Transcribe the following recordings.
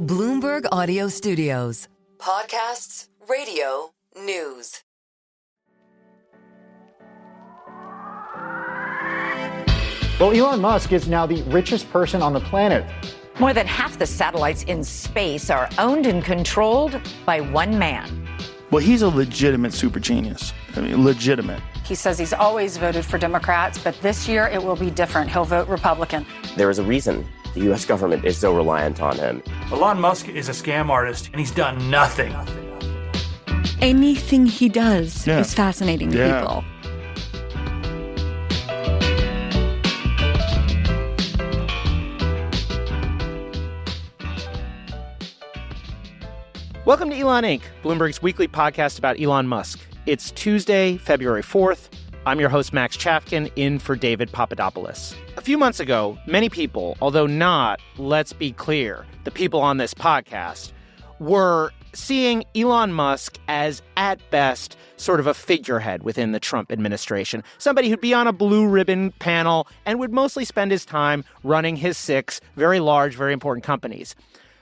Bloomberg Audio Studios. Podcasts, radio, news. Well, Elon Musk is now the richest person on the planet. More than half the satellites in space are owned and controlled by one man. Well, he's a legitimate super genius. I mean, legitimate. He says he's always voted for Democrats, but this year it will be different. He'll vote Republican. There is a reason the U.S. government is so reliant on him. Elon Musk is a scam artist, and he's done nothing. Anything he does is fascinating to people. Welcome to Elon Inc., Bloomberg's weekly podcast about Elon Musk. It's Tuesday, February 4th. I'm your host, Max Chafkin, in for David Papadopoulos. A few months ago, many people, although not, let's be clear, the people on this podcast, were seeing Elon Musk as, at best, sort of a figurehead within the Trump administration. Somebody who'd be on a blue ribbon panel and would mostly spend his time running his 6 very large, very important companies.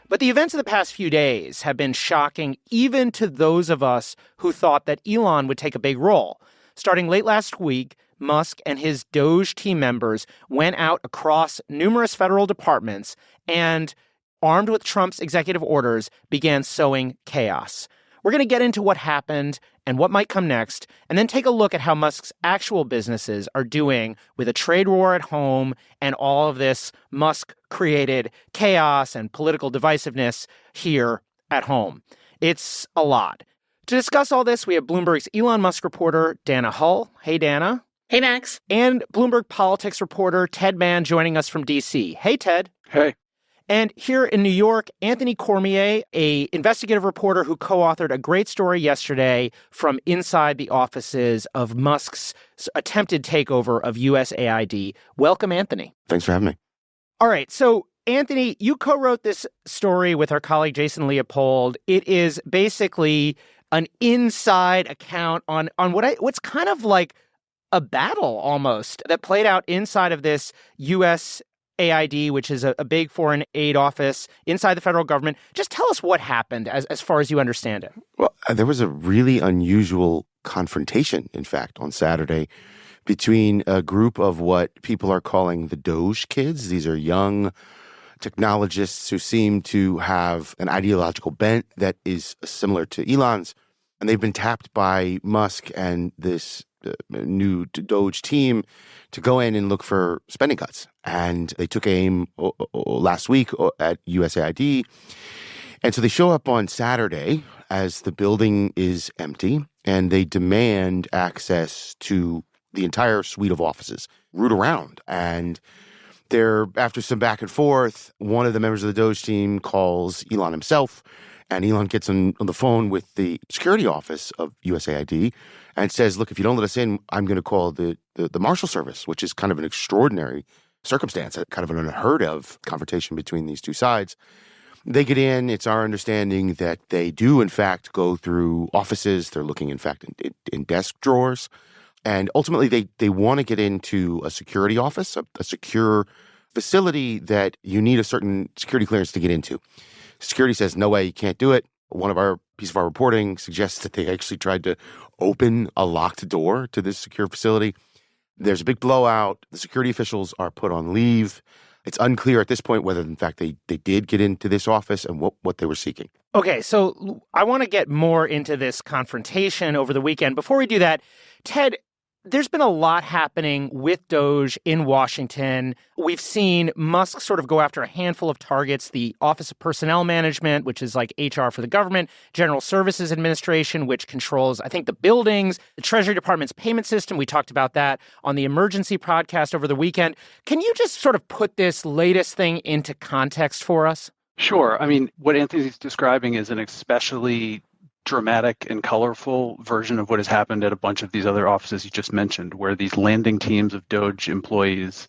But the events of the past few days have been shocking even to those of us who thought that Elon would take a big role. Starting late last week, Musk and his DOGE team members went out across numerous federal departments and, armed with Trump's executive orders, began sowing chaos. We're going to get into what happened and what might come next, and then take a look at how Musk's actual businesses are doing with a trade war at home and all of this Musk-created chaos and political divisiveness here at home. It's a lot. To discuss all this, we have Bloomberg's Elon Musk reporter, Dana Hull. Hey, Dana. Hey, Max. And Bloomberg politics reporter, Ted Mann, joining us from D.C. Hey, Ted. Hey. And here in New York, Anthony Cormier, an investigative reporter who co-authored a great story yesterday from inside the offices of Musk's attempted takeover of USAID. Welcome, Anthony. Thanks for having me. All right. So, Anthony, you co-wrote this story with our colleague Jason Leopold. It is basically an inside account on what's kind of like a battle almost that played out inside of this USAID, which is a big foreign aid office inside the federal government. Just tell us what happened as far as you understand it. Well, there was a really unusual confrontation, in fact, on Saturday between a group of what people are calling the DOGE kids. These are young technologists who seem to have an ideological bent that is similar to Elon's. And they've been tapped by Musk and this new DOGE team to go in and look for spending cuts. And they took aim last week at USAID. And so they show up on Saturday as the building is empty, and they demand access to the entire suite of offices, root around. And they're, after some back and forth, one of the members of the DOGE team calls Elon himself, and Elon gets on the phone with the security office of USAID and says, look, if you don't let us in, I'm going to call the Marshal Service, which is kind of an extraordinary circumstance, kind of an unheard of confrontation between these two sides. They get in. It's our understanding that they do, in fact, go through offices. They're looking, in fact, in desk drawers. And ultimately, they want to get into a security office, a secure facility that you need a certain security clearance to get into. Security says, no way, you can't do it. One of our piece of our reporting suggests that they actually tried to open a locked door to this secure facility. There's a big blowout. The security officials are put on leave. It's unclear at this point whether, in fact, they did get into this office and what they were seeking. Okay, so I want to get more into this confrontation over the weekend. Before we do that, Ted, there's been a lot happening with DOGE in Washington. We've seen Musk sort of go after a handful of targets, the Office of Personnel Management, which is like HR for the government, General Services Administration, which controls, I think, the buildings, the Treasury Department's payment system. We talked about that on the Emergency podcast over the weekend. Can you just sort of put this latest thing into context for us? Sure. I mean, what Anthony's describing is an especially dramatic and colorful version of what has happened at a bunch of these other offices you just mentioned, where these landing teams of DOGE employees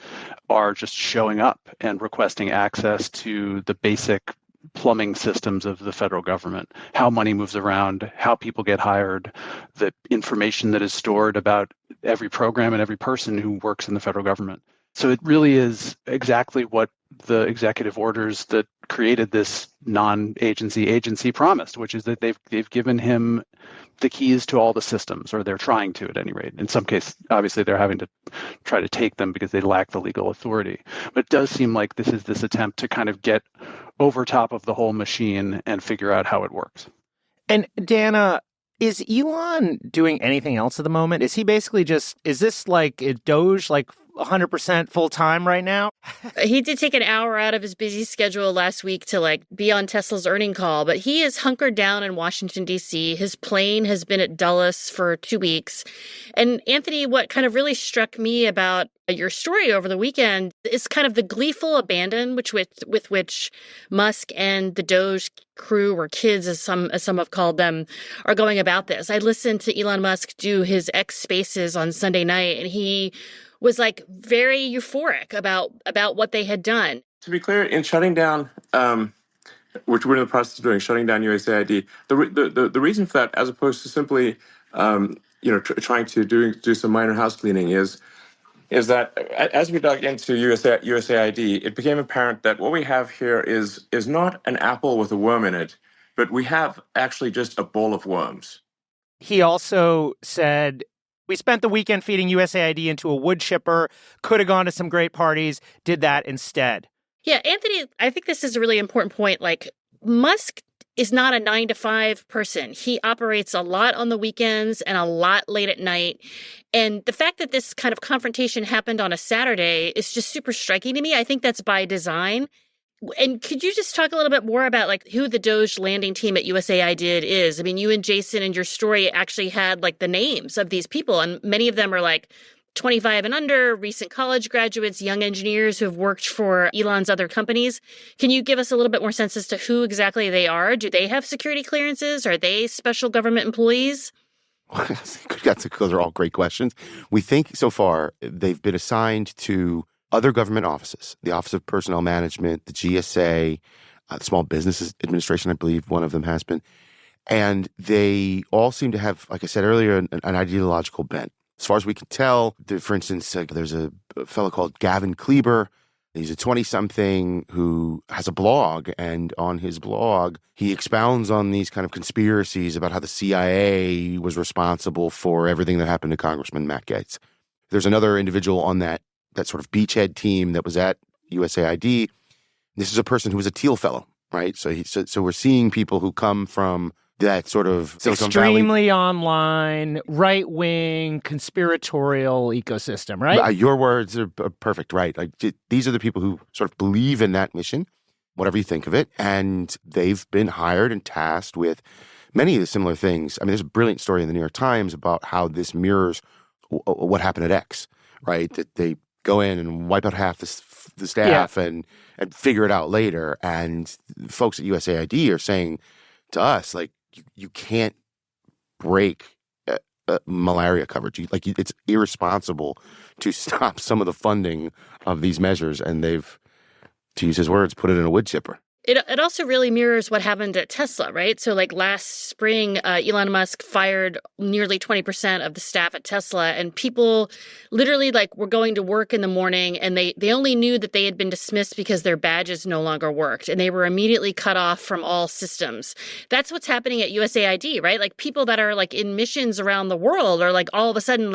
are just showing up and requesting access to the basic plumbing systems of the federal government, how money moves around, how people get hired, the information that is stored about every program and every person who works in the federal government. So it really is exactly what the executive orders that created this non-agency agency promise, which is that they've given him the keys to all the systems, or they're trying to at any rate. In some case, obviously, they're having to try to take them because they lack the legal authority. But it does seem like this is this attempt to kind of get over top of the whole machine and figure out how it works. And Dana, is Elon doing anything else at the moment? Is he basically is this like Doge, like 100% full time right now? He did take an hour out of his busy schedule last week to be on Tesla's earning call, but he is hunkered down in Washington, D.C. His plane has been at Dulles for 2 weeks. And Anthony, what kind of really struck me about your story over the weekend is kind of the gleeful abandon with which Musk and the DOGE crew, or kids as some have called them, are going about this. I listened to Elon Musk do his X Spaces on Sunday night, and he was very euphoric about what they had done. To be clear, in shutting down, which we're in the process of doing, shutting down USAID, the reason for that, as opposed to simply, trying to do some minor house cleaning, is that as we dug into USAID, it became apparent that what we have here is not an apple with a worm in it, but we have actually just a bowl of worms. He also said, we spent the weekend feeding USAID into a wood chipper, could have gone to some great parties, did that instead. Yeah, Anthony, I think this is a really important point. Musk is not a 9-to-5 person. He operates a lot on the weekends and a lot late at night. And the fact that this kind of confrontation happened on a Saturday is just super striking to me. I think that's by design. And could you just talk a little bit more about who the DOGE landing team at USAID is? I mean, you and Jason in your story actually had the names of these people, and many of them are 25 and under, recent college graduates, young engineers who have worked for Elon's other companies. Can you give us a little bit more sense as to who exactly they are? Do they have security clearances? Are they special government employees? Those are all great questions. We think so far they've been assigned to other government offices, the Office of Personnel Management, the GSA, the Small Business Administration, I believe one of them has been. And they all seem to have, like I said earlier, an ideological bent. As far as we can tell, for instance, there's a fellow called Gavin Kleber. He's a 20-something who has a blog, and on his blog, he expounds on these kind of conspiracies about how the CIA was responsible for everything that happened to Congressman Matt Gaetz. There's another individual on that sort of beachhead team that was at USAID. This is a person who was a Teal Fellow, right? So we're seeing people who come from that sort of Silicon extremely Valley, online, right-wing, conspiratorial ecosystem, right? Your words are perfect, right? These are the people who sort of believe in that mission, whatever you think of it, and they've been hired and tasked with many of the similar things. I mean, there's a brilliant story in the New York Times about how this mirrors what happened at X, right? That they go in and wipe out half the staff and figure it out later. And folks at USAID are saying to us, you can't break malaria coverage. It's irresponsible to stop some of the funding of these measures. And they've, to use his words, put it in a wood chipper. It also really mirrors what happened at Tesla, right? So last spring, Elon Musk fired nearly 20% of the staff at Tesla, and people literally were going to work in the morning, and they only knew that they had been dismissed because their badges no longer worked, and they were immediately cut off from all systems. That's what's happening at USAID, right? People that are in missions around the world are all of a sudden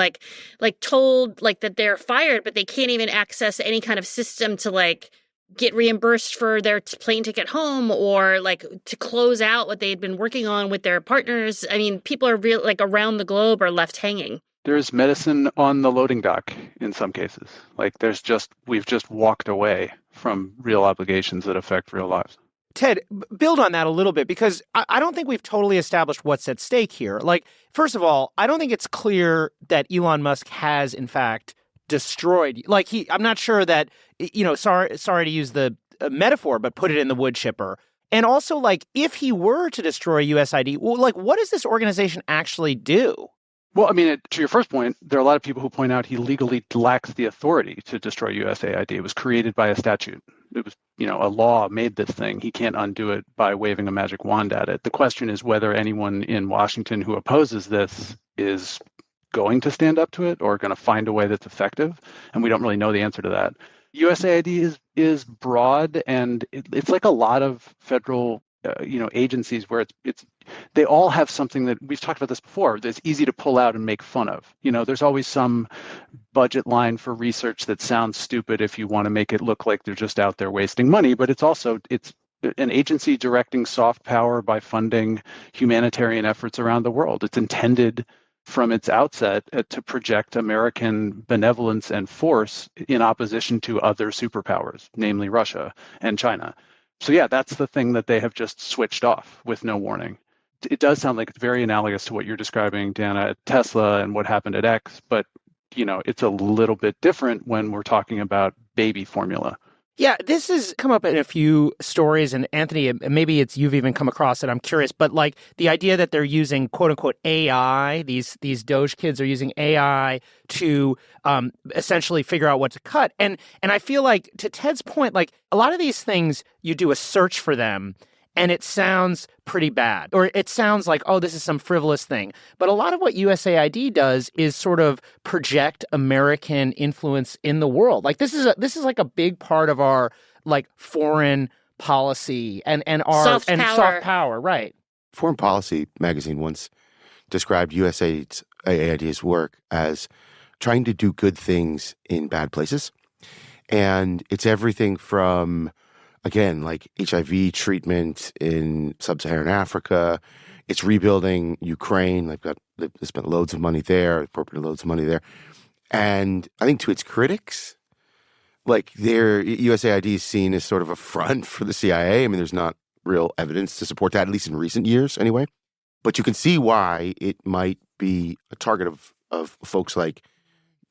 told that they're fired, but they can't even access any kind of system to get reimbursed for their plane ticket home, or to close out what they had been working on with their partners. I mean, people are around the globe are left hanging. There's medicine on the loading dock in some cases. We've just walked away from real obligations that affect real lives. Ted, build on that a little bit, because I don't think we've totally established what's at stake here. First of all, I don't think it's clear that Elon Musk has, in fact, destroyed. I'm not sure that, sorry to use the metaphor, but put it in the wood chipper. And also, if he were to destroy USAID, what does this organization actually do? Well, I mean, to your first point, there are a lot of people who point out he legally lacks the authority to destroy USAID. It was created by a statute. It was, a law made this thing. He can't undo it by waving a magic wand at it. The question is whether anyone in Washington who opposes this is going to stand up to it or going to find a way that's effective. And we don't really know the answer to that. USAID is broad, and it's like a lot of federal agencies where it's they all have something that we've talked about this before that's easy to pull out and make fun of. There's always some budget line for research that sounds stupid if you want to make it look like they're just out there wasting money, but it's an agency directing soft power by funding humanitarian efforts around the world. It's intended from its outset to project American benevolence and force in opposition to other superpowers, namely Russia and China. So yeah, that's the thing that they have just switched off with no warning. It does sound like it's very analogous to what you're describing, Dana, at Tesla and what happened at X, but it's a little bit different when we're talking about baby formula. Yeah, this has come up in a few stories, and Anthony, maybe you've even come across it. I'm curious, but like the idea that they're using "quote unquote" AI, these DOGE kids are using AI to essentially figure out what to cut, and I feel like, to Ted's point, like a lot of these things, you do a search for them, and it sounds pretty bad, or it sounds like, oh, this is some frivolous thing. But a lot of what USAID does is sort of project American influence in the world. Like this is like a big part of our like foreign policy and our soft power, right? Foreign Policy magazine once described USAID's work as trying to do good things in bad places. And it's everything from, again, like HIV treatment in sub-Saharan Africa. It's rebuilding Ukraine. They spent loads of money there, appropriated loads of money there. And I think to its critics, like their USAID is seen as sort of a front for the CIA. I mean, there's not real evidence to support that, at least in recent years anyway. But you can see why it might be a target of folks like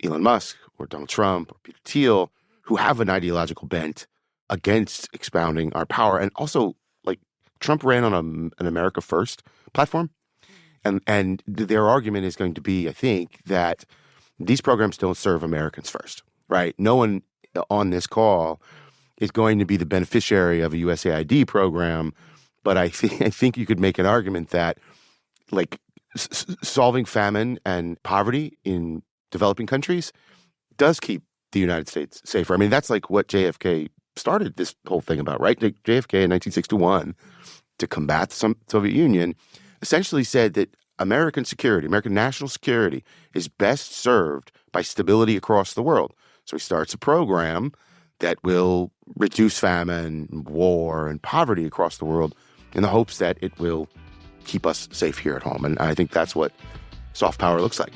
Elon Musk or Donald Trump or Peter Thiel, who have an ideological bent against expounding our power. And also, like, Trump ran on an America First platform. And their argument is going to be, I think, that these programs don't serve Americans first, right? No one on this call is going to be the beneficiary of a USAID program. But I think you could make an argument that, like, solving famine and poverty in developing countries does keep the United States safer. I mean, that's like what JFK started this whole thing about, right? JFK in 1961, to combat the Soviet Union, essentially said that American security, American national security, is best served by stability across the world. So he starts a program that will reduce famine, war, and poverty across the world in the hopes that it will keep us safe here at home. And I think that's what soft power looks like.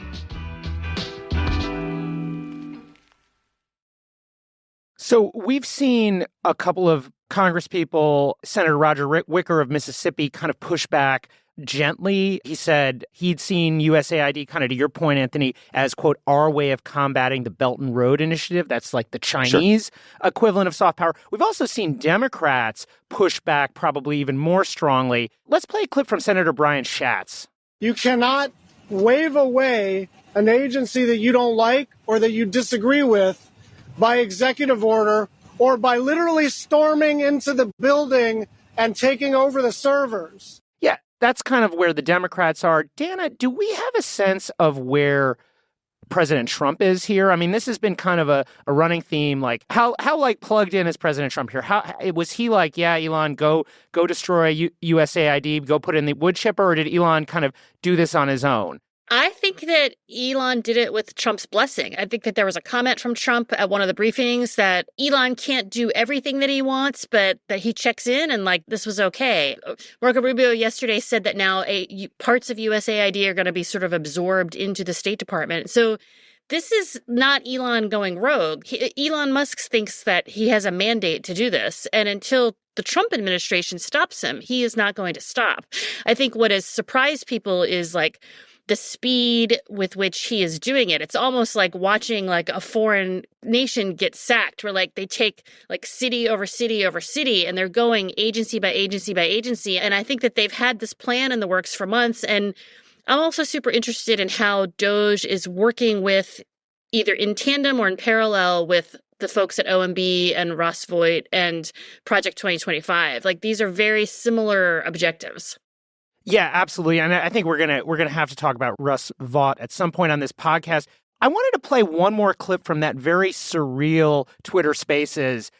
So we've seen a couple of congresspeople, Senator Roger Wicker of Mississippi, kind of push back gently. He said he'd seen USAID, kind of to your point, Anthony, as, quote, our way of combating the Belt and Road Initiative. That's like the Chinese equivalent of soft power. We've also seen Democrats push back probably even more strongly. Let's play a clip from Senator Brian Schatz. You cannot wave away an agency that you don't like or that you disagree with by executive order or by literally storming into the building and taking over the servers. Yeah, that's kind of where the Democrats are. Dana, do we have a sense of where President Trump is here? I mean, this has been kind of a running theme. Like, how like plugged in is President Trump here? How was he like, yeah, Elon, go destroy USAID, go put it in the wood chipper, or did Elon kind of do this on his own? I think that Elon did it with Trump's blessing. I think that there was a comment from Trump at one of the briefings that Elon can't do everything that he wants, but that he checks in and, like, this was okay. Marco Rubio yesterday said that now parts of USAID are going to be sort of absorbed into the State Department. So this is not Elon going rogue. Elon Musk thinks that he has a mandate to do this. And until the Trump administration stops him, he is not going to stop. I think what has surprised people is, like, the speed with which he is doing it. It's almost like watching like a foreign nation get sacked, where like they take like city over city over city and they're going agency by agency by agency. And I think that they've had this plan in the works for months. And I'm also super interested in how DOGE is working with, either in tandem or in parallel with, the folks at OMB and Ross Voigt and Project 2025. Like, these are very similar objectives. Yeah, absolutely. And I think we're gonna have to talk about Russ Vought at some point on this podcast. I wanted to play one more clip from that very surreal Twitter Spaces.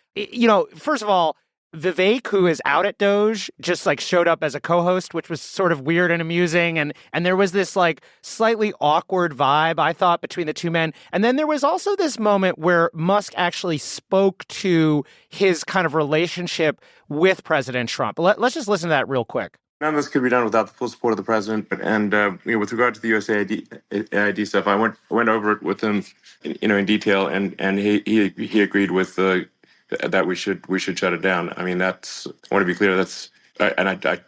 First of all, Vivek, who is out at Doge, just like showed up as a co-host, which was sort of weird and amusing. And there was this like slightly awkward vibe, I thought, between the two men. And then there was also this moment where Musk actually spoke to his kind of relationship with President Trump. Let's just listen to that real quick. None of this could be done without the full support of the president. And with regard to the USAID stuff, I went over it with him, in detail, and he agreed with that we should shut it down. I mean, I want to be clear. And I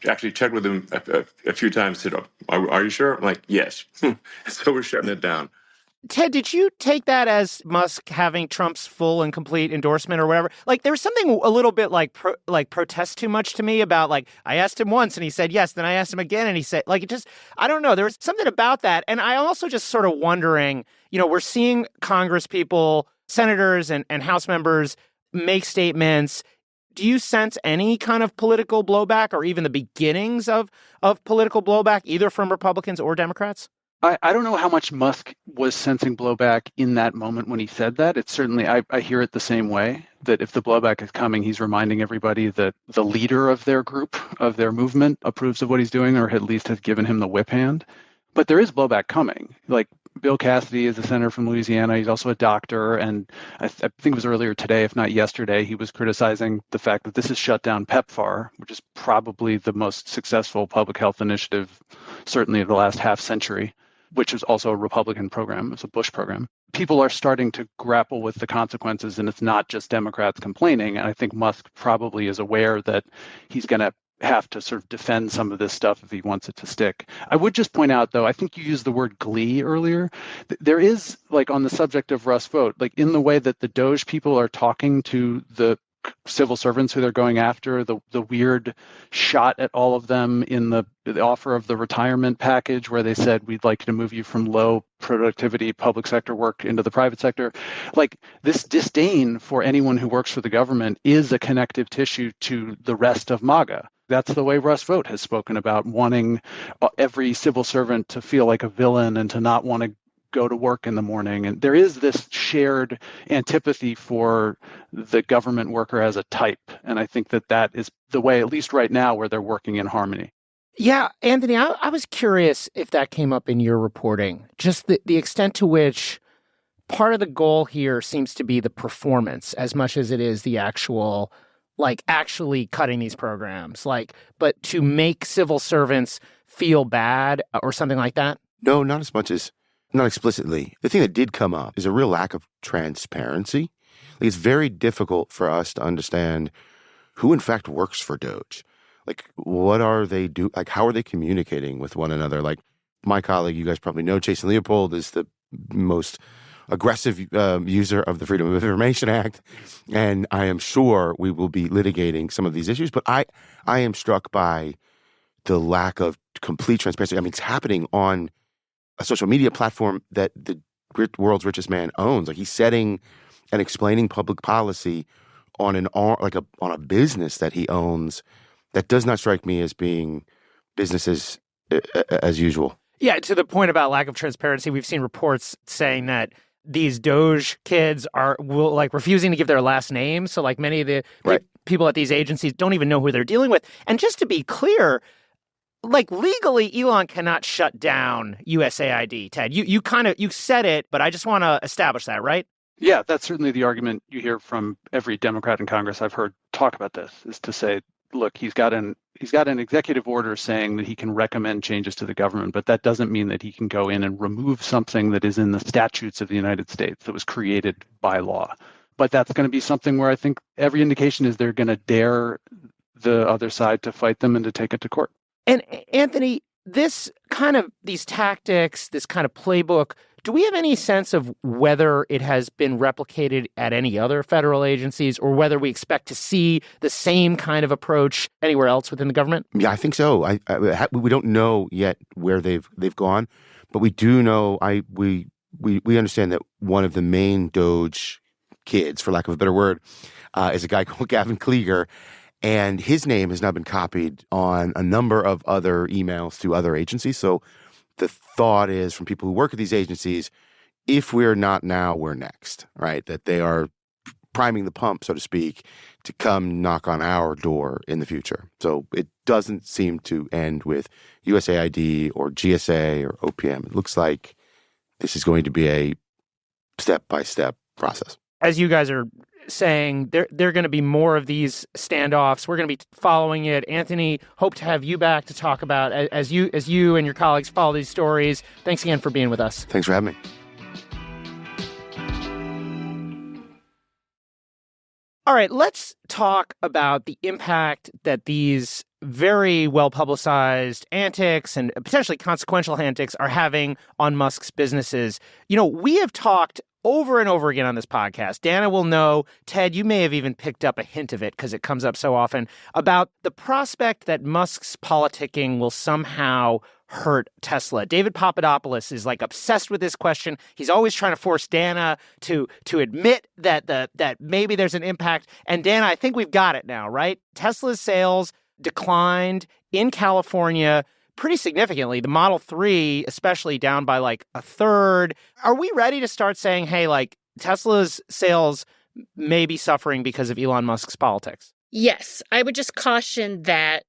actually checked with him a few times. Said, "Are you sure?" I'm like, "Yes." So we're shutting it down. Ted, did you take that as Musk having Trump's full and complete endorsement or whatever? Like, there was something a little bit like protest too much to me about, like, I asked him once and he said yes, then I asked him again and he said, like, it just, I don't know. There was something about that. And I also just sort of wondering, we're seeing Congress people, senators and House members make statements. Do you sense any kind of political blowback or even the beginnings of political blowback, either from Republicans or Democrats? I don't know how much Musk was sensing blowback in that moment when he said that. It's certainly, I hear it the same way, that if the blowback is coming, he's reminding everybody that the leader of their group, of their movement, approves of what he's doing, or at least has given him the whip hand. But there is blowback coming. Like, Bill Cassidy is a senator from Louisiana. He's also a doctor. And I think it was earlier today, if not yesterday, he was criticizing the fact that this has shut down PEPFAR, which is probably the most successful public health initiative, certainly of the last half century, which is also a Republican program. It's a Bush program. People are starting to grapple with the consequences, and it's not just Democrats complaining. And I think Musk probably is aware that he's going to have to sort of defend some of this stuff if he wants it to stick. I would just point out, though, I think you used the word glee earlier. There is, like, on the subject of Russ vote, like, in the way that the DOGE people are talking to the civil servants who they're going after, the weird shot at all of them in the offer of the retirement package where they said, we'd like to move you from low productivity public sector work into the private sector. Like, this disdain for anyone who works for the government is a connective tissue to the rest of MAGA. That's the way Russ Vought has spoken about wanting every civil servant to feel like a villain and to not want to go to work in the morning. And there is this shared antipathy for the government worker as a type. And I think that is the way, at least right now, where they're working in harmony. Yeah, Anthony, I was curious if that came up in your reporting, just the extent to which part of the goal here seems to be the performance as much as it is the actual, like, actually cutting these programs, like, but to make civil servants feel bad or something like that? No, not as much as, not explicitly. The thing that did come up is a real lack of transparency. Like, it's very difficult for us to understand who in fact works for DOGE. Like, what are they do? Like, how are they communicating with one another? Like, my colleague, you guys probably know, Jason Leopold, is the most aggressive user of the Freedom of Information Act. And I am sure we will be litigating some of these issues. But I am struck by the lack of complete transparency. I mean, it's happening on a social media platform that the world's richest man owns. Like, he's setting and explaining public policy on on a business that he owns. That does not strike me as being business as usual. Yeah, to the point about lack of transparency, we've seen reports saying that these DOGE kids are refusing to give their last name. So, like, many of the people at these agencies don't even know who they're dealing with. And just to be clear, like, legally, Elon cannot shut down USAID, Ted. You said it, but I just want to establish that, right? Yeah, that's certainly the argument you hear from every Democrat in Congress I've heard talk about this, is to say, look, he's got an executive order saying that he can recommend changes to the government, but that doesn't mean that he can go in and remove something that is in the statutes of the United States that was created by law. But that's going to be something where I think every indication is they're going to dare the other side to fight them and to take it to court. And Anthony, these tactics, this kind of playbook, do we have any sense of whether it has been replicated at any other federal agencies or whether we expect to see the same kind of approach anywhere else within the government? Yeah, I think so. We don't know yet where they've gone, but we do know. We understand that one of the main DOGE kids, for lack of a better word, is a guy called Gavin Klieger. And his name has now been copied on a number of other emails to other agencies. So the thought is, from people who work at these agencies, if we're not now, we're next, right? That they are priming the pump, so to speak, to come knock on our door in the future. So it doesn't seem to end with USAID or GSA or OPM. It looks like this is going to be a step-by-step process. As you guys are saying, there are going to be more of these standoffs. We're going to be following it. Anthony, hope to have you back to talk about as you and your colleagues follow these stories. Thanks again for being with us. Thanks for having me. All right, let's talk about the impact that these very well-publicized antics and potentially consequential antics are having on Musk's businesses. You know, we have talked over and over again on this podcast. Dana will know, Ted, you may have even picked up a hint of it because it comes up so often, about the prospect that Musk's politicking will somehow hurt Tesla. David Papadopoulos is like obsessed with this question. He's always trying to force Dana to admit that maybe there's an impact. And Dana, I think we've got it now, right? Tesla's sales declined in California pretty significantly. The Model 3, especially, down by like a third. Are we ready to start saying, hey, like Tesla's sales may be suffering because of Elon Musk's politics? Yes, I would just caution that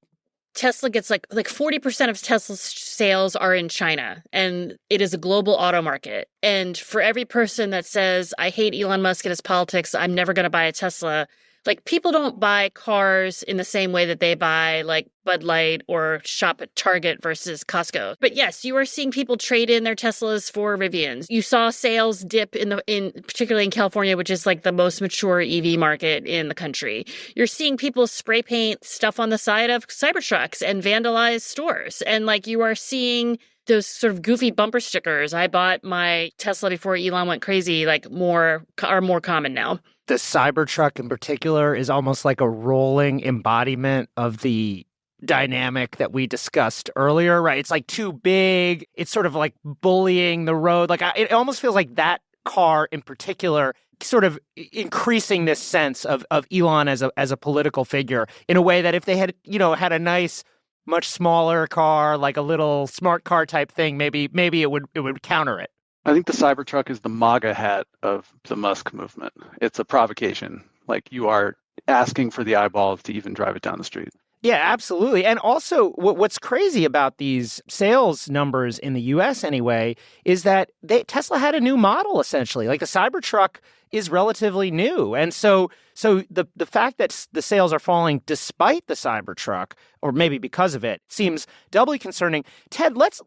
Tesla gets like 40% of Tesla's sales are in China, and it is a global auto market. And for every person that says, I hate Elon Musk and his politics, I'm never going to buy a Tesla, like people don't buy cars in the same way that they buy like Bud Light or shop at Target versus Costco. But yes, you are seeing people trade in their Teslas for Rivians. You saw sales dip in particularly in California, which is like the most mature EV market in the country. You're seeing people spray paint stuff on the side of Cybertrucks and vandalize stores. And like you are seeing those sort of goofy bumper stickers, I bought my Tesla before Elon went crazy, like are more common now. The Cybertruck in particular is almost like a rolling embodiment of the dynamic that we discussed earlier, right? It's like too big. It's sort of like bullying the road. Like it almost feels like that car in particular sort of increasing this sense of Elon as a political figure in a way that if they had, had a nice, much smaller car, like a little smart car type thing, maybe it would counter it. I think the Cybertruck is the MAGA hat of the Musk movement. It's a provocation. Like you are asking for the eyeballs to even drive it down the street. Yeah, absolutely. And also what's crazy about these sales numbers in the U.S. anyway is that Tesla had a new model, essentially. Like the Cybertruck is relatively new. And so the fact that the sales are falling despite the Cybertruck, or maybe because of it, seems doubly concerning. Ted, let's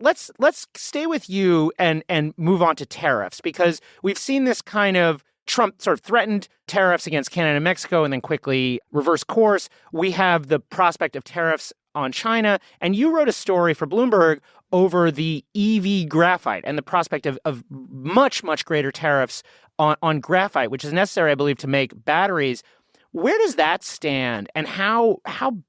stay with you and move on to tariffs, because we've seen this kind of Trump sort of threatened tariffs against Canada and Mexico and then quickly reversed course. We have the prospect of tariffs on China. And you wrote a story for Bloomberg over the EV graphite and the prospect of much, much greater tariffs on graphite, which is necessary, I believe, to make batteries. Where does that stand, and how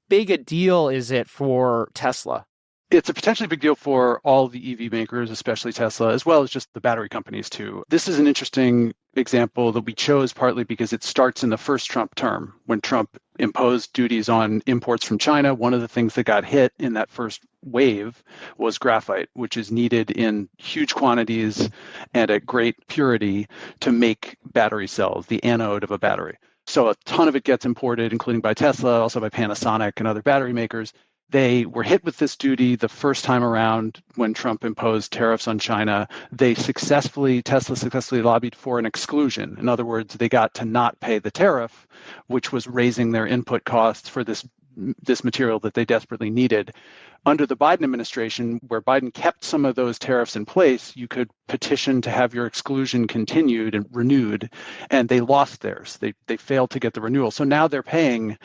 big a deal is it for Tesla? It's a potentially big deal for all the EV makers, especially Tesla, as well as just the battery companies too. This is an interesting example that we chose partly because it starts in the first Trump term. When Trump imposed duties on imports from China, one of the things that got hit in that first wave was graphite, which is needed in huge quantities and at great purity to make battery cells, the anode of a battery. So a ton of it gets imported, including by Tesla, also by Panasonic and other battery makers. They were hit with this duty the first time around when Trump imposed tariffs on China. Tesla successfully lobbied for an exclusion. In other words, they got to not pay the tariff, which was raising their input costs for this material that they desperately needed. Under the Biden administration, where Biden kept some of those tariffs in place, you could petition to have your exclusion continued and renewed, and they lost theirs. They failed to get the renewal. So now they're paying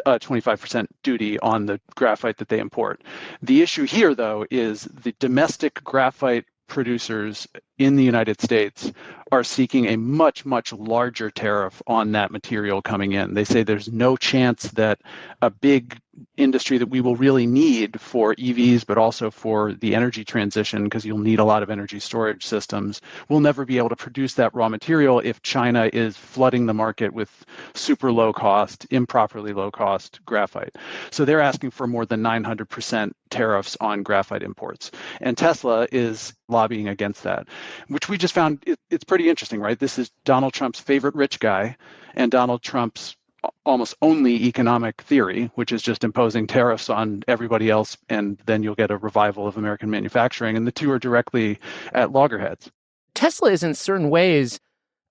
a 25% duty on the graphite that they import. The issue here, though, is the domestic graphite producers in the United States are seeking a much, much larger tariff on that material coming in. They say there's no chance that a big industry that we will really need for EVs, but also for the energy transition, because you'll need a lot of energy storage systems, will never be able to produce that raw material if China is flooding the market with super low cost, improperly low cost graphite. So they're asking for more than 900% tariffs on graphite imports. And Tesla is lobbying against that. which we just found it's pretty interesting, right? This is Donald Trump's favorite rich guy and Donald Trump's almost only economic theory, which is just imposing tariffs on everybody else, and then you'll get a revival of American manufacturing. And the two are directly at loggerheads. Tesla is in certain ways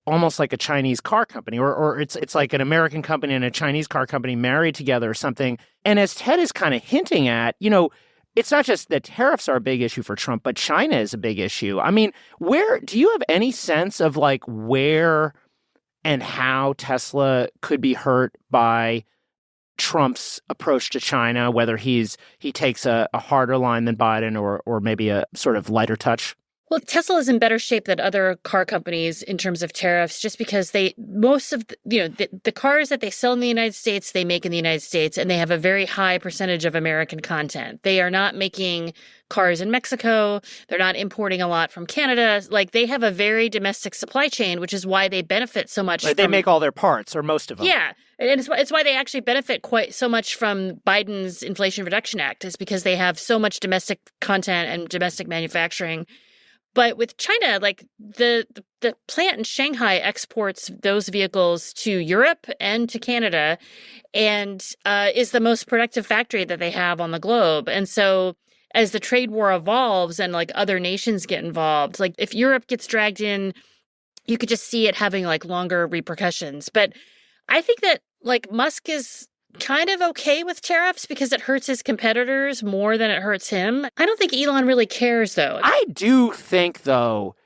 almost like a Chinese car company, or it's like an American company and a Chinese car company married together or something. And as Ted is kind of hinting at, it's not just that tariffs are a big issue for Trump, but China is a big issue. I mean, where do you have any sense of like where and how Tesla could be hurt by Trump's approach to China, whether he takes a harder line than Biden or maybe a sort of lighter touch? Well, Tesla is in better shape than other car companies in terms of tariffs, just because most of the cars that they sell in the United States, they make in the United States, and they have a very high percentage of American content. They are not making cars in Mexico. They're not importing a lot from Canada. Like, they have a very domestic supply chain, which is why they benefit so much. They make all their parts, or most of them. Yeah. And it's why they actually benefit quite so much from Biden's Inflation Reduction Act, is because they have so much domestic content and domestic manufacturing. But with China, like the plant in Shanghai exports those vehicles to Europe and to Canada, and is the most productive factory that they have on the globe. And so as the trade war evolves and like other nations get involved, like if Europe gets dragged in, you could just see it having like longer repercussions. But I think that like Musk is kind of okay with tariffs because it hurts his competitors more than it hurts him. I don't think Elon really cares, though. I do think, though,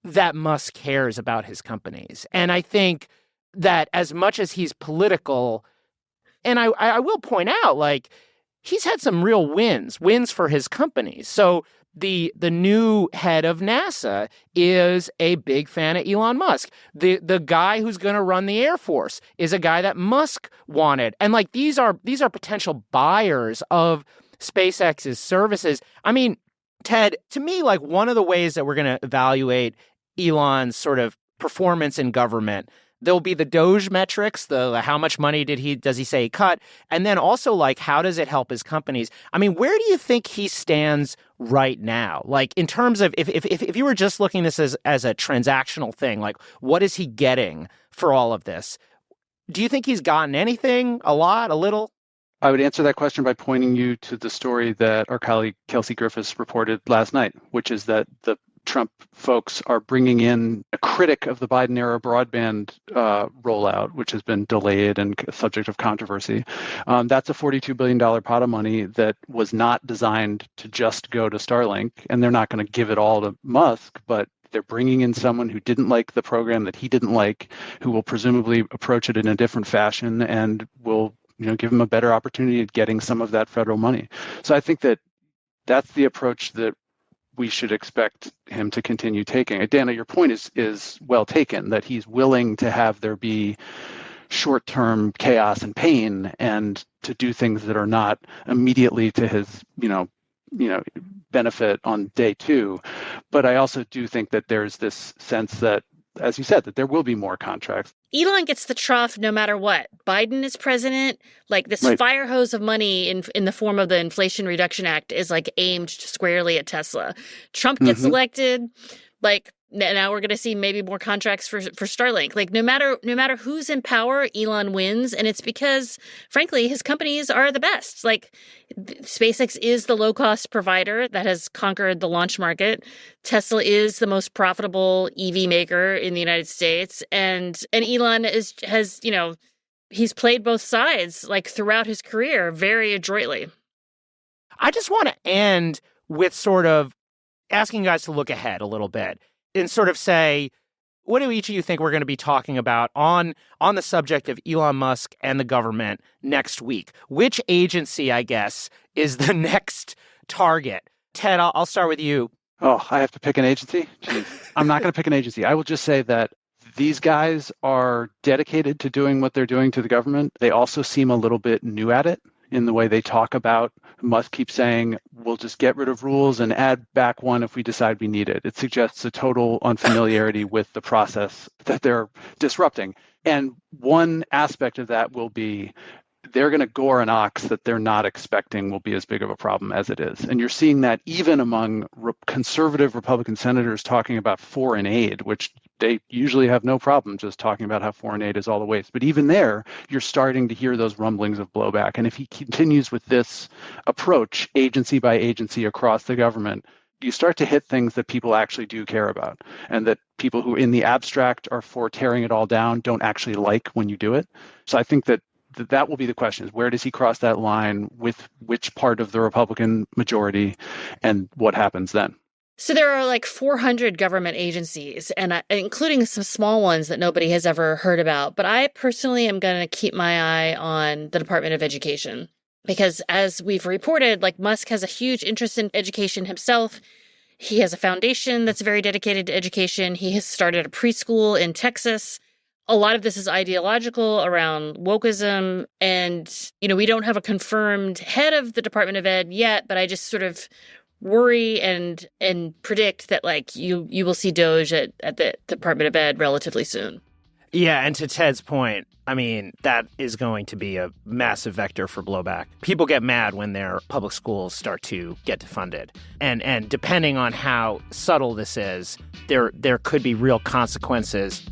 that Musk cares about his companies. And I think that as much as he's political, and I will point out, like, he's had some real wins for his companies. So the new head of NASA is a big fan of Elon Musk. The guy who's going to run the Air Force is a guy that Musk wanted. And like these are potential buyers of SpaceX's services. I mean, Ted, to me, like one of the ways that we're going to evaluate Elon's sort of performance in government, there'll be the DOGE metrics, the how much money does he say he cut, and then also like how does it help his companies? I mean, where do you think he stands right now? Like in terms of if you were just looking at this as a transactional thing, like what is he getting for all of this? Do you think he's gotten anything? A lot? A little? I would answer that question by pointing you to the story that our colleague Kelsey Griffiths reported last night, which is that the Trump folks are bringing in a critic of the Biden era broadband rollout, which has been delayed and subject of controversy. That's a $42 billion pot of money that was not designed to just go to Starlink, and they're not going to give it all to Musk, but they're bringing in someone who didn't like the program that he didn't like, who will presumably approach it in a different fashion and will, give him a better opportunity at getting some of that federal money. So I think that that's the approach that we should expect him to continue taking. Dana, your point is well taken, that he's willing to have there be short-term chaos and pain and to do things that are not immediately to his, benefit on day two. But I also do think that there's this sense that, as you said, that there will be more contracts. Elon gets the trough no matter what. Biden is president. Like this fire hose of money in the form of the Inflation Reduction Act is like aimed squarely at Tesla. Trump gets elected. Like now we're going to see maybe more contracts for Starlink. Like no matter who's in power, Elon wins. And it's because, frankly, his companies are the best. Like SpaceX is the low cost provider that has conquered the launch market. Tesla is the most profitable EV maker in the United States. And Elon has he's played both sides like throughout his career very adroitly. I just want to end with sort of asking you guys to look ahead a little bit and sort of say, what do each of you think we're going to be talking about on the subject of Elon Musk and the government next week? Which agency, I guess, is the next target? Ted, I'll start with you. Oh, I have to pick an agency? Jeez. I'm not going to pick an agency. I will just say that these guys are dedicated to doing what they're doing to the government. They also seem a little bit new at it in the way they talk about. Musk keeps saying, we'll just get rid of rules and add back one if we decide we need it. It suggests a total unfamiliarity with the process that they're disrupting. And one aspect of that will be they're going to gore an ox that they're not expecting will be as big of a problem as it is. And you're seeing that even among conservative Republican senators talking about foreign aid, which they usually have no problem just talking about how foreign aid is all the waste. But even there, you're starting to hear those rumblings of blowback. And if he continues with this approach, agency by agency across the government, you start to hit things that people actually do care about, and that people who in the abstract are for tearing it all down don't actually like when you do it. So I think that will be the question, is where does he cross that line with which part of the Republican majority, and what happens then? So there are like 400 government agencies, and including some small ones that nobody has ever heard about. But I personally am going to keep my eye on the Department of Education, because as we've reported, like Musk has a huge interest in education himself. He has a foundation that's very dedicated to education. He has started a preschool in Texas. A lot of this is ideological around wokeism. And, we don't have a confirmed head of the Department of Ed yet, but I just sort of worry and predict that like you will see DOGE at the Department of Ed relatively soon. Yeah, and to Ted's point, I mean, that is going to be a massive vector for blowback. People get mad when their public schools start to get defunded. And depending on how subtle this is, there could be real consequences.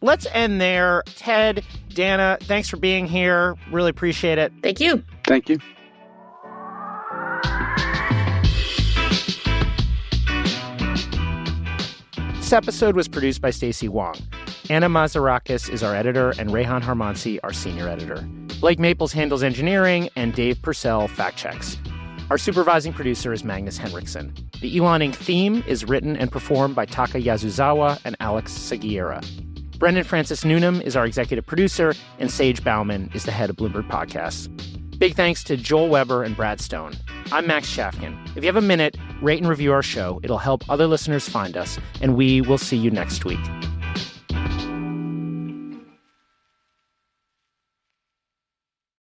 Let's end there. Ted, Dana, thanks for being here. Really appreciate it. Thank you. Thank you. This episode was produced by Stacey Wong. Anna Mazarakis is our editor, and Rehan Harmansi, our senior editor. Blake Maples handles engineering, and Dave Purcell fact-checks. Our supervising producer is Magnus Henriksen. The Elon Inc. theme is written and performed by Taka Yasuzawa and Alex Seguiera. Brendan Francis Newnham is our executive producer, and Sage Bauman is the head of Bloomberg Podcasts. Big thanks to Joel Weber and Brad Stone. I'm Max Chafkin. If you have a minute, rate and review our show. It'll help other listeners find us, and we will see you next week.